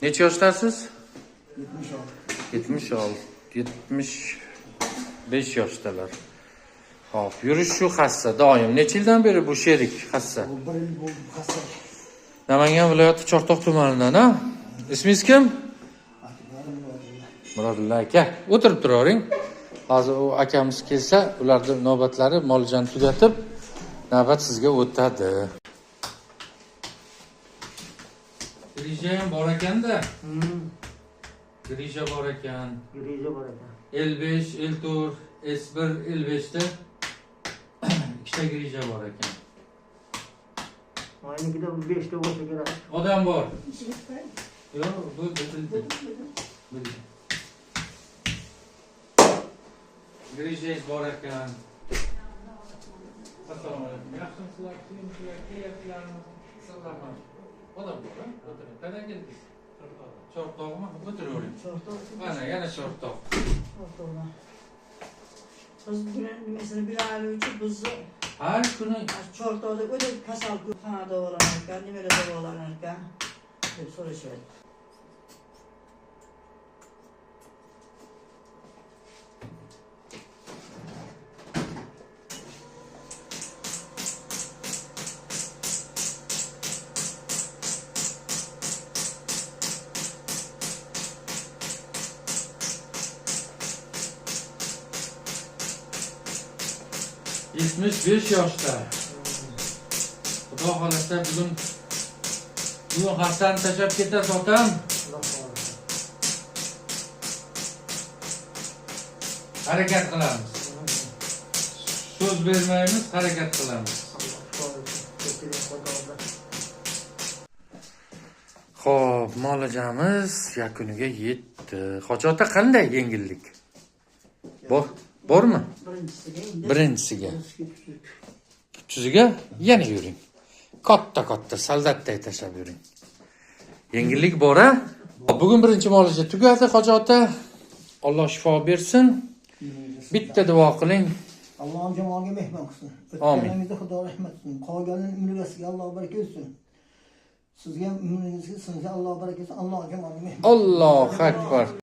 Necha yoshlarsiz? 76. 75 yoshdalar. Xo'p, yurish shu hassa doim. Necha yildan beri bu sherik hassa? Bu 1 yil bo'ldi hassa. Namangan viloyati Chortoq tumanidan, ha? Ismingiz kim? Murodilla aka. O'tirib turavering. Hozir u akamiz kelsa, ularning navbatlari molijani tugatib, navbat sizga o'tadi. Grija ham bor ekanda. Grija bor ekan. Grija bor ekan. L5, L4, S1, L5 da ikkita grija bor ekan. Oynikida 5 ta bo'lsa kerak. Odam bor. Yo'q, bu grijangiz bor ekan. Assalomu alaykum. Yaxshimisizlar? Kelyapsizlarmi? Sizlarmi? Odam bor, ha? O'tiring. Qayerdan keldingiz? Chortoqmi? O'tiravering. Mana yana Chortoq. Biz nimasini bilaruvchi bizni Har kuni Chortoqda o'ta kasal xonada davolanar ekan, nimada davolanar ekan deb so'rashyapti. Yetmiş 5 yoshda. Xudo xolasa bugun hassani tashlab ketasiz otam. Harakat qilamiz. So'z bermaymiz, harakat qilamiz. Xo'p, muolajamiz yakuniga yetdi. Hoji ota qanday yengillik? Bormi? Birinchisiga. Kuchsiga yana yuring. Katta soldatday tashlab yuring. Yengillik bor-a? Bugun birinchi muolaja tugadi, hoji ota. Alloh shifo bersin. Bitta duo qiling. Alloh jamoaga mehmon qilsin. Amin. O'tganingizda Xudo rahmat qilsin. Qolganning umriga Alloh baraka bersin. Sizga umringizga Alloh baraka bersin. Alloh jamoaga mehmon. Allohu akbar.